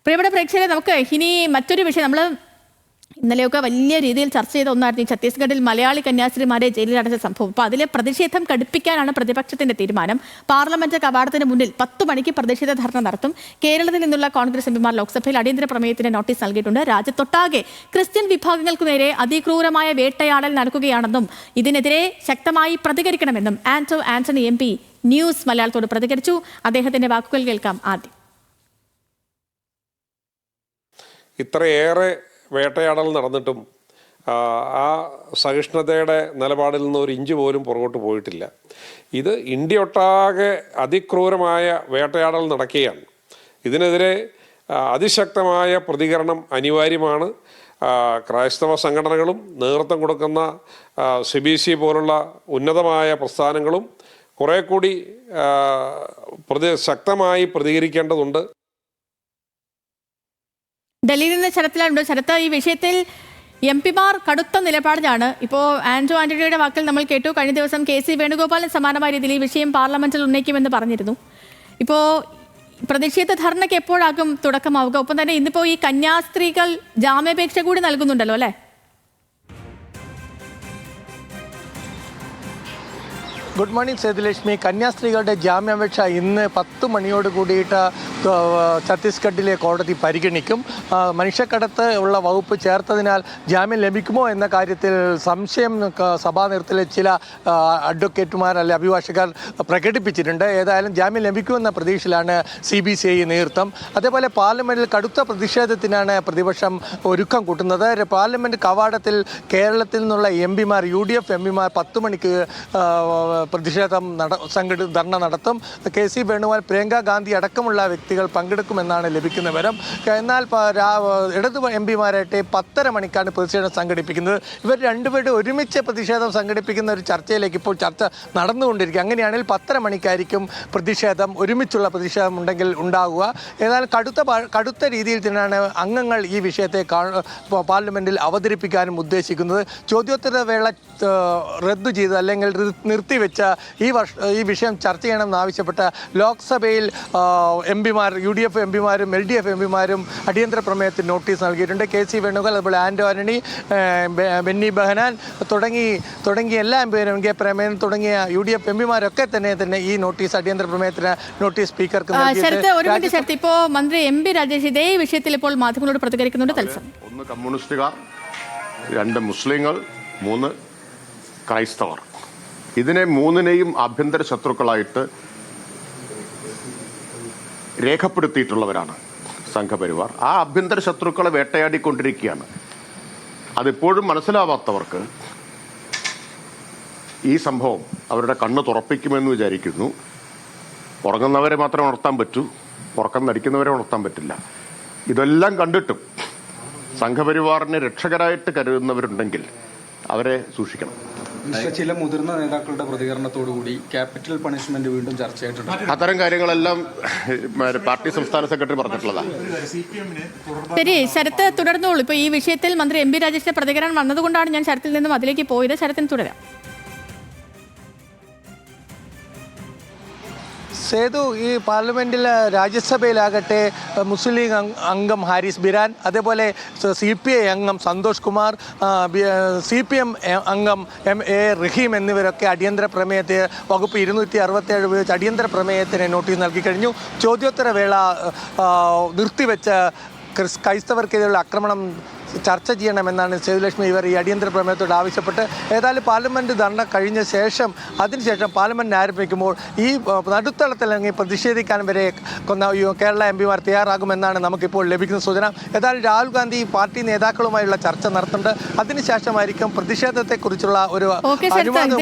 പ്രിയപ്പെട്ട പ്രേക്ഷകരെ, നമുക്ക് ഇനി മറ്റൊരു വിഷയം നമ്മൾ ഇന്നലെയൊക്കെ വലിയ രീതിയിൽ ചർച്ച ചെയ്ത ഒന്നായിരുന്നു ഈ ഛത്തീസ്ഗഡിൽ മലയാളി കന്യാസ്ത്രീമാരെ ജയിലിലടച്ച സംഭവം. അപ്പോൾ അതിലെ പ്രതിഷേധം കടുപ്പിക്കാനാണ് പ്രതിപക്ഷത്തിന്റെ തീരുമാനം. പാർലമെന്റ് കവാടത്തിന് മുന്നിൽ 10 മണിക്ക് പ്രതിഷേധ ധർണ നടത്തും. കേരളത്തിൽ നിന്നുള്ള കോൺഗ്രസ് എംപിമാർ ലോക്സഭയിൽ അടിയന്തര പ്രമേയത്തിന് നോട്ടീസ് നൽകിയിട്ടുണ്ട്. രാജ്യത്തൊട്ടാകെ ക്രിസ്ത്യൻ വിഭാഗങ്ങൾക്ക് നേരെ അതിക്രൂരമായ വേട്ടയാടൽ നടക്കുകയാണെന്നും ഇതിനെതിരെ ശക്തമായി പ്രതികരിക്കണമെന്നും ആന്റണി MP ന്യൂസ് മലയാളത്തോട് പ്രതികരിച്ചു. അദ്ദേഹത്തിന്റെ വാക്കുകൾ കേൾക്കാം ആദ്യം. ഇത്രയേറെ വേട്ടയാടൽ നടന്നിട്ടും ആ സഹിഷ്ണുതയുടെ നിലപാടിൽ നിന്ന് ഒരു ഇഞ്ച് പോലും പുറകോട്ട് പോയിട്ടില്ല. ഇത് ഇന്ത്യയൊട്ടാകെ അതിക്രൂരമായ വേട്ടയാടൽ നടക്കുകയാണ്. ഇതിനെതിരെ അതിശക്തമായ പ്രതികരണം അനിവാര്യമാണ്. ക്രൈസ്തവ സംഘടനകളും നേതൃത്വം കൊടുക്കുന്ന CBC പോലുള്ള ഉന്നതമായ പ്രസ്ഥാനങ്ങളും കുറെ കൂടി ശക്തമായി പ്രതികരിക്കേണ്ടതുണ്ട്. ഡൽഹിയിൽ നിന്ന് ശരത്തിലുണ്ട്. ശരത്ത്, ഈ വിഷയത്തിൽ MPമാർ കടുത്ത നിലപാടിലാണ്. ഇപ്പോൾ ആന്റണിയുടെ വാക്കിൽ നമ്മൾ കേട്ടു. കഴിഞ്ഞ ദിവസം KC വേണുഗോപാലൻ സമാനമായ രീതിയിൽ ഈ വിഷയം പാർലമെന്റിൽ ഉന്നയിക്കുമെന്ന് പറഞ്ഞിരുന്നു. ഇപ്പോൾ പ്രതിഷേധ ധർണയ്ക്ക് എപ്പോഴാകും തുടക്കമാവുക? ഒപ്പം തന്നെ ഇന്നിപ്പോൾ ഈ കന്യാസ്ത്രീകൾ ജാമ്യാപേക്ഷ കൂടി നൽകുന്നുണ്ടല്ലോ അല്ലേ? Good morning Sethulakshmi. കന്യാസ്ത്രീകളുടെ ജാമ്യാപേക്ഷ ഇന്ന് 10 മണിയോട് കൂടിയിട്ട് ഛത്തീസ്ഗഡിലെ കോടതി പരിഗണിക്കും. മനുഷ്യക്കടത്ത് ഉള്ള വകുപ്പ് ചേർത്തതിനാൽ ജാമ്യം ലഭിക്കുമോ എന്ന കാര്യത്തിൽ സംശയം സഭാ നേതൃത്വത്തിലെ ചില അഡ്വക്കേറ്റുമാർ അല്ലെ അഭിഭാഷകർ പ്രകടിപ്പിച്ചിട്ടുണ്ട്. ഏതായാലും ജാമ്യം ലഭിക്കുമെന്ന പ്രതീക്ഷയിലാണ് CBCI നേതൃത്വം. അതേപോലെ പാർലമെന്റിൽ കടുത്ത പ്രതിഷേധത്തിനാണ് പ്രതിപക്ഷം ഒരുക്കം കൂട്ടുന്നത്. പാർലമെന്റ് കവാടത്തിൽ കേരളത്തിൽ നിന്നുള്ള MPമാർ UDF MPമാർ 10 മണിക്ക് പ്രതിഷേധം ധർണ നടത്തും. KC വേണുഗോപാൽ, പ്രിയങ്ക ഗാന്ധി അടക്കമുള്ള വ്യക്തികൾ പങ്കെടുക്കുമെന്നാണ് ലഭിക്കുന്ന വിവരം. എന്നാൽ ഇടതു MPമാരായിട്ട് 10:30 മണിക്കാണ് പ്രതിഷേധം സംഘടിപ്പിക്കുന്നത്. ഇവർ രണ്ടുപേരുടെ ഒരുമിച്ച് പ്രതിഷേധം സംഘടിപ്പിക്കുന്ന ഒരു ചർച്ചയിലേക്ക് ഇപ്പോൾ ചർച്ച നടന്നുകൊണ്ടിരിക്കുക. അങ്ങനെയാണെങ്കിൽ 10:30 മണിക്കായിരിക്കും പ്രതിഷേധം, ഒരുമിച്ചുള്ള പ്രതിഷേധം ഉണ്ടെങ്കിൽ ഉണ്ടാകുക. ഏതായാലും കടുത്ത രീതിയിൽ തന്നെയാണ് അംഗങ്ങൾ ഈ വിഷയത്തെ പാർലമെന്റിൽ അവതരിപ്പിക്കാനും ഉദ്ദേശിക്കുന്നത്. ചോദ്യോത്തര വേള റദ്ദു ചെയ്ത് അല്ലെങ്കിൽ നിർത്തിവെച്ച ഈ വിഷയം ചർച്ച ചെയ്യണമെന്നാവശ്യപ്പെട്ട ലോക്സഭയിൽ MPമാർ, UDF MPമാരും LDF MPമാരും അടിയന്തര പ്രമേയത്തിന് നോട്ടീസ് നൽകിയിട്ടുണ്ട്. KC വേണുഗോപാൽ, അതുപോലെ ആന്റണി, ബെന്നി ബെഹനാൻ തുടങ്ങിയ എല്ലാ MPമാരും, കെ പ്രേമൻ തുടങ്ങിയ UDF MPമാരൊക്കെ തന്നെ ഈ നോട്ടീസ്, അടിയന്തര പ്രമേയത്തിന് നോട്ടീസ് സ്പീക്കർക്ക് നൽകിയിട്ടുണ്ട്. ഇപ്പോൾ മന്ത്രി MP രാജേഷ് ഇതേ വിഷയത്തിൽ ഇപ്പോൾ മാധ്യമങ്ങളോട് പ്രതികരിക്കുന്നുണ്ട്. ഒന്ന് കമ്മ്യൂണിസ്റ്റുകാർ, 2 മുസ്ലിങ്ങൾ, 3 ക്രൈസ്തവർ. ഇതിനെ 3നെയും ആഭ്യന്തര ശത്രുക്കളായിട്ട് രേഖപ്പെടുത്തിയിട്ടുള്ളവരാണ് സംഘപരിവാർ. ആ ആഭ്യന്തര ശത്രുക്കളെ വേട്ടയാടിക്കൊണ്ടിരിക്കുകയാണ്. അതിപ്പോഴും മനസ്സിലാവാത്തവർക്ക് ഈ സംഭവം അവരുടെ കണ്ണ് തുറപ്പിക്കുമെന്ന് വിചാരിക്കുന്നു. ഉറങ്ങുന്നവരെ മാത്രമേ ഉണർത്താൻ പറ്റൂ, ഉറക്കം നടിക്കുന്നവരെ ഉണർത്താൻ പറ്റില്ല. ഇതെല്ലാം കണ്ടിട്ടും സംഘപരിവാറിനെ രക്ഷകരായിട്ട് കരുതുന്നവരുണ്ടെങ്കിൽ അവരെ സൂക്ഷിക്കണം. ചില മുതിർന്ന നേതാക്കളുടെ പ്രതികരണത്തോടുകൂടി ക്യാപിറ്റൽ പണിഷ്മെന്റ് വീണ്ടും ചർച്ചയായിട്ടുണ്ട്. അത്തരം കാര്യങ്ങളെല്ലാം പാർട്ടി സംസ്ഥാന സെക്രട്ടറി പറഞ്ഞിട്ടുള്ളതാണ്. ശരി, ശരത്ത് തുടർന്നോളൂ. ഇപ്പൊ ഈ വിഷയത്തിൽ മന്ത്രി MP രാജേഷിന്റെ പ്രതികരണം വന്നതുകൊണ്ടാണ് ഞാൻ ശരത്തിൽ നിന്നും അതിലേക്ക് പോയത്. ശരത്തിന് തുടരാം. സേതു, ഈ പാർലമെന്റിൽ രാജ്യസഭയിലാകട്ടെ മുസ്ലിം ലീഗ് അംഗം ഹാരിസ് ബിരാൻ, അതേപോലെ CPI അംഗം സന്തോഷ് കുമാർ, CPM അംഗം MA റഹീം എന്നിവരൊക്കെ അടിയന്തര പ്രമേയത്തെ വകുപ്പ് 267 ഉപയോഗിച്ച് അടിയന്തര പ്രമേയത്തിന് നോട്ടീസ് നൽകി കഴിഞ്ഞു. ചോദ്യോത്തര വേള നിർത്തിവെച്ച ക്രൈസ്തവർക്കെതിരെയുള്ള ആക്രമണം ചർച്ച ചെയ്യണമെന്നാണ് സേതുലക്ഷ്മി ഇവർ ഈ അടിയന്തര പ്രമേയത്തോട് ആവശ്യപ്പെട്ട്. ഏതായാലും പാർലമെന്റ് ധർണ കഴിഞ്ഞ ശേഷം അതിനുശേഷം പാർലമെന്റ് ആരംഭിക്കുമ്പോൾ ഈ നടുത്തളത്തിലിറങ്ങി പ്രതിഷേധിക്കാൻ വരെ കേരള MPമാർ തയ്യാറാകുമെന്നാണ് നമുക്കിപ്പോൾ ലഭിക്കുന്ന സൂചന. ഏതായാലും രാഹുൽ ഗാന്ധി പാർട്ടി നേതാക്കളുമായുള്ള ചർച്ച നടത്തുന്നുണ്ട്. അതിനുശേഷമായിരിക്കും പ്രതിഷേധത്തെക്കുറിച്ചുള്ള ഒരു അനുവാദം